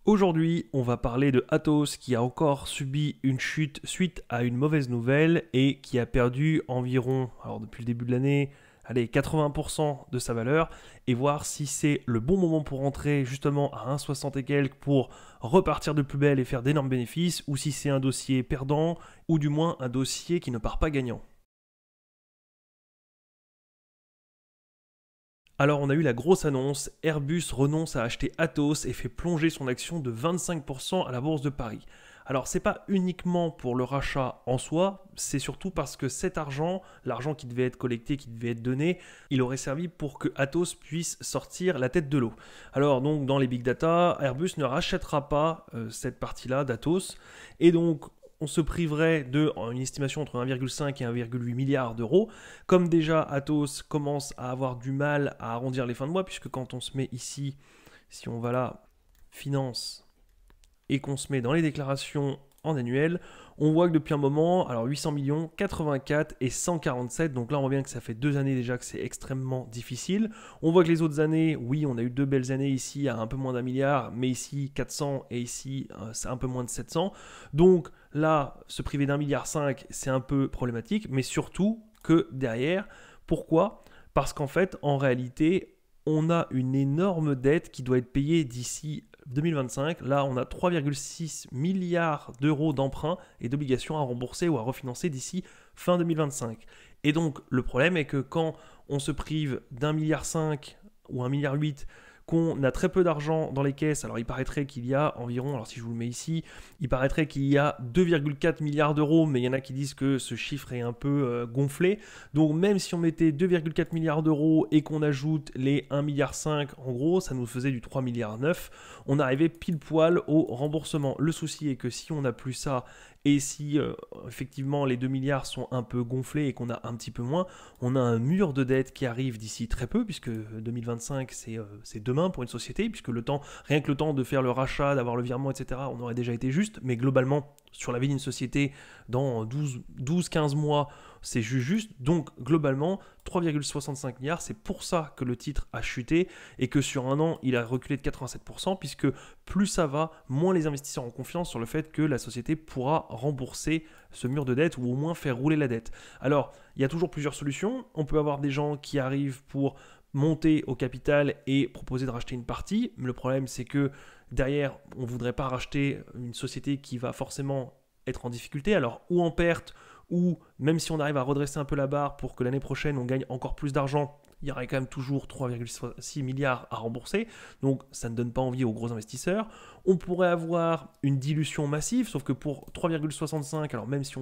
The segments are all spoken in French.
Aujourd'hui, on va parler de Atos qui a encore subi une chute suite à une mauvaise nouvelle et qui a perdu environ, alors depuis le début de l'année, allez, 80% de sa valeur et voir si c'est le bon moment pour rentrer justement à 1,60 et quelques pour repartir de plus belle et faire d'énormes bénéfices ou si c'est un dossier perdant ou du moins un dossier qui ne part pas gagnant. Alors on a eu la grosse annonce, Airbus renonce à acheter Atos et fait plonger son action de 25% à la bourse de Paris. Alors c'est pas uniquement pour le rachat en soi, c'est surtout parce que cet argent, l'argent qui devait être collecté, qui devait être donné, il aurait servi pour que Atos puisse sortir la tête de l'eau. Alors donc dans les big data, Airbus ne rachètera pas cette partie-là d'Atos et donc on se priverait de une estimation entre 1,5 et 1,8 milliard d'euros. Comme déjà Atos commence à avoir du mal à arrondir les fins de mois, puisque quand on se met ici, si on va là, finance, et qu'on se met dans les déclarations en annuel, on voit que depuis un moment, alors 800 millions, 84 et 147, donc là on voit bien que ça fait 2 années déjà que c'est extrêmement difficile. On voit que les autres années, oui, on a eu 2 belles années ici à un peu moins d'1 milliard, mais ici 400 et ici c'est un peu moins de 700. Donc là, se priver d'1,5 milliard, c'est un peu problématique, mais surtout que derrière, pourquoi ? Parce qu'en fait, en réalité, on a une énorme dette qui doit être payée d'ici 2025. Là, on a 3,6 milliards d'euros d'emprunts et d'obligations à rembourser ou à refinancer d'ici fin 2025. Et donc, le problème est que quand on se prive d'1,5 milliard ou 1,8 milliard, qu'on a très peu d'argent dans les caisses, alors il paraîtrait qu'il y a environ, alors si je vous le mets ici, il paraîtrait qu'il y a 2,4 milliards d'euros, mais il y en a qui disent que ce chiffre est un peu gonflé. Donc même si on mettait 2,4 milliards d'euros et qu'on ajoute les 1,5 milliard, en gros, ça nous faisait du 3,9 milliards, on arrivait pile poil au remboursement. Le souci est que si on n'a plus ça, et si effectivement les 2 milliards sont un peu gonflés et qu'on a un petit peu moins, on a un mur de dette qui arrive d'ici très peu, puisque 2025 c'est demain pour une société, puisque rien que le temps de faire le rachat, d'avoir le virement, etc., on aurait déjà été juste, mais globalement, sur la vie d'une société, dans 12-15 mois, c'est juste. Donc globalement, 3,65 milliards, c'est pour ça que le titre a chuté et que sur un an, il a reculé de 87%, puisque plus ça va, moins les investisseurs ont confiance sur le fait que la société pourra rembourser ce mur de dette ou au moins faire rouler la dette. Alors, il y a toujours plusieurs solutions. On peut avoir des gens qui arrivent pour monter au capital et proposer de racheter une partie, mais le problème c'est que derrière, on ne voudrait pas racheter une société qui va forcément être en difficulté, alors ou en perte, ou même si on arrive à redresser un peu la barre pour que l'année prochaine on gagne encore plus d'argent, il y aurait quand même toujours 3,6 milliards à rembourser, donc ça ne donne pas envie aux gros investisseurs. On pourrait avoir une dilution massive, sauf que pour 3,65, alors même si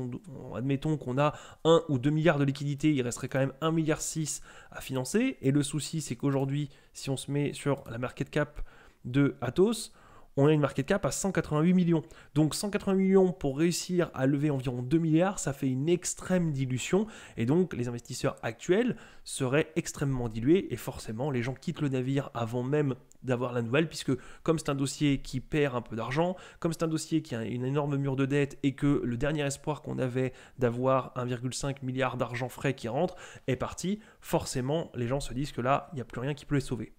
admettons qu'on a 1 ou 2 milliards de liquidités, il resterait quand même 1,6 milliard à financer, et le souci c'est qu'aujourd'hui, si on se met sur la market cap de Atos, on a une market cap à 188 millions. Donc 180 millions pour réussir à lever environ 2 milliards, ça fait une extrême dilution. Et donc les investisseurs actuels seraient extrêmement dilués et forcément les gens quittent le navire avant même d'avoir la nouvelle, puisque comme c'est un dossier qui perd un peu d'argent, comme c'est un dossier qui a une énorme mur de dette et que le dernier espoir qu'on avait d'avoir 1,5 milliard d'argent frais qui rentre est parti, forcément les gens se disent que là, il n'y a plus rien qui peut les sauver.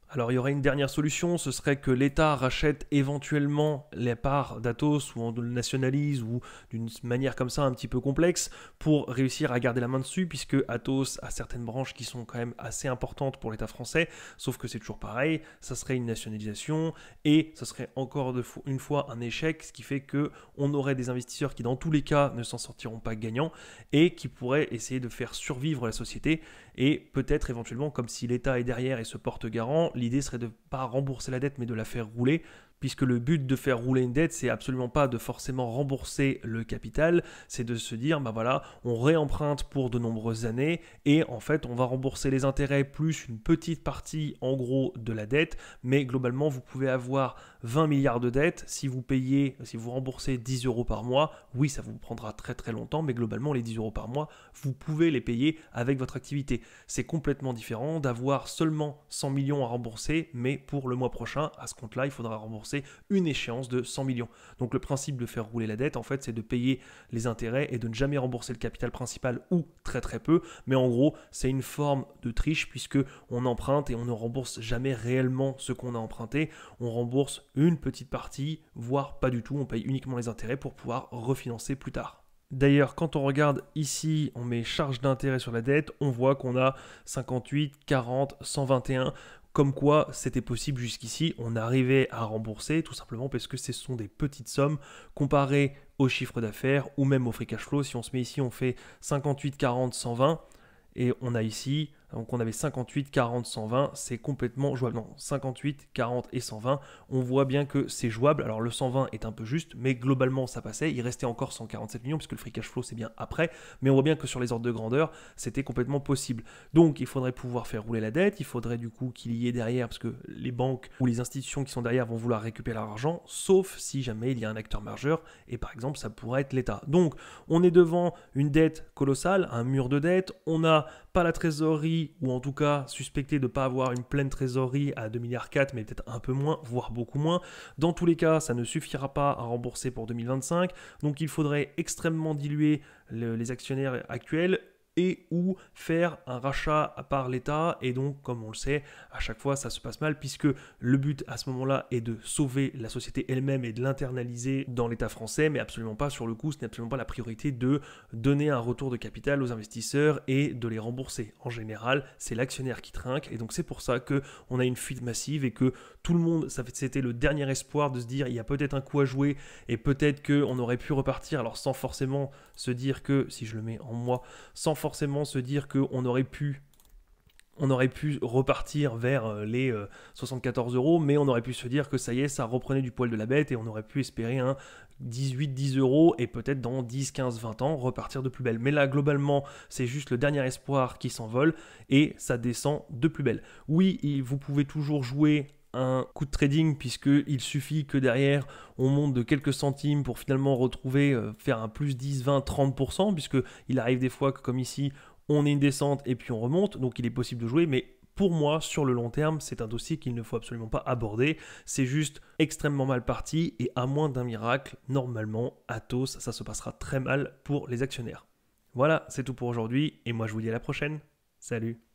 Alors il y aurait une dernière solution, ce serait que l'État rachète éventuellement les parts d'Atos ou en le nationalise ou d'une manière comme ça un petit peu complexe pour réussir à garder la main dessus, puisque Atos a certaines branches qui sont quand même assez importantes pour l'État français, sauf que c'est toujours pareil, ça serait une nationalisation et ça serait encore une fois un échec, ce qui fait qu'on aurait des investisseurs qui dans tous les cas ne s'en sortiront pas gagnants et qui pourraient essayer de faire survivre la société et peut-être éventuellement, comme si l'État est derrière et se porte garant, l'idée serait de ne pas rembourser la dette mais de la faire rouler, puisque le but de faire rouler une dette, c'est absolument pas de forcément rembourser le capital, c'est de se dire, bah voilà, on réemprunte pour de nombreuses années et en fait on va rembourser les intérêts plus une petite partie en gros de la dette, mais globalement vous pouvez avoir 20 milliards de dettes, si vous remboursez 10 euros par mois, oui ça vous prendra très très longtemps, mais globalement les 10 euros par mois, vous pouvez les payer avec votre activité. C'est complètement différent d'avoir seulement 100 millions à rembourser, mais pour le mois prochain, à ce compte-là, il faudra rembourser rembourser une échéance de 100 millions. Donc le principe de faire rouler la dette, en fait, c'est de payer les intérêts et de ne jamais rembourser le capital principal ou très très peu. Mais en gros, c'est une forme de triche puisque on emprunte et on ne rembourse jamais réellement ce qu'on a emprunté. On rembourse une petite partie, voire pas du tout. On paye uniquement les intérêts pour pouvoir refinancer plus tard. D'ailleurs, quand on regarde ici, on met charge d'intérêt sur la dette, on voit qu'on a 58, 40, 121, comme quoi c'était possible jusqu'ici, on arrivait à rembourser tout simplement parce que ce sont des petites sommes comparées au chiffre d'affaires ou même au free cash flow. Si on se met ici, on fait 58, 40, 120 et on a ici, donc on avait 58, 40, 120, c'est complètement jouable. Non, 58, 40 et 120, on voit bien que c'est jouable. Alors le 120 est un peu juste, mais globalement ça passait. Il restait encore 147 millions, puisque le free cash flow c'est bien après. Mais on voit bien que sur les ordres de grandeur, c'était complètement possible. Donc il faudrait pouvoir faire rouler la dette, il faudrait du coup qu'il y ait derrière, parce que les banques ou les institutions qui sont derrière vont vouloir récupérer leur argent, sauf si jamais il y a un acteur majeur, et par exemple ça pourrait être l'État. Donc on est devant une dette colossale, un mur de dette, on n'a pas la trésorerie, ou en tout cas suspecté de ne pas avoir une pleine trésorerie à 2,4 milliards, mais peut-être un peu moins, voire beaucoup moins. Dans tous les cas, ça ne suffira pas à rembourser pour 2025, donc il faudrait extrêmement diluer les actionnaires actuels et ou faire un rachat par l'État. Et donc, comme on le sait, à chaque fois, ça se passe mal, puisque le but à ce moment-là est de sauver la société elle-même et de l'internaliser dans l'État français, mais absolument pas sur le coup, ce n'est absolument pas la priorité de donner un retour de capital aux investisseurs et de les rembourser. En général, c'est l'actionnaire qui trinque, et donc c'est pour ça qu'on a une fuite massive et que tout le monde, c'était le dernier espoir de se dire, il y a peut-être un coup à jouer, et peut-être qu'on aurait pu repartir, alors sans forcément se dire que, si je le mets en moi, sans forcément se dire qu'on aurait pu repartir vers les 74 euros, mais on aurait pu se dire que ça y est, ça reprenait du poil de la bête et on aurait pu espérer un 18-10 euros et peut-être dans 10, 15, 20 ans repartir de plus belle. Mais là, globalement, c'est juste le dernier espoir qui s'envole et ça descend de plus belle. Oui, vous pouvez toujours jouer un coup de trading puisqu'il suffit que derrière on monte de quelques centimes pour finalement retrouver, faire un plus 10, 20, 30%, puisqu'il arrive des fois que comme ici on est une descente et puis on remonte, donc il est possible de jouer, mais pour moi, sur le long terme, c'est un dossier qu'il ne faut absolument pas aborder. C'est juste extrêmement mal parti et à moins d'un miracle, normalement, Atos, ça se passera très mal pour les actionnaires. Voilà, c'est tout pour aujourd'hui et moi je vous dis à la prochaine. Salut!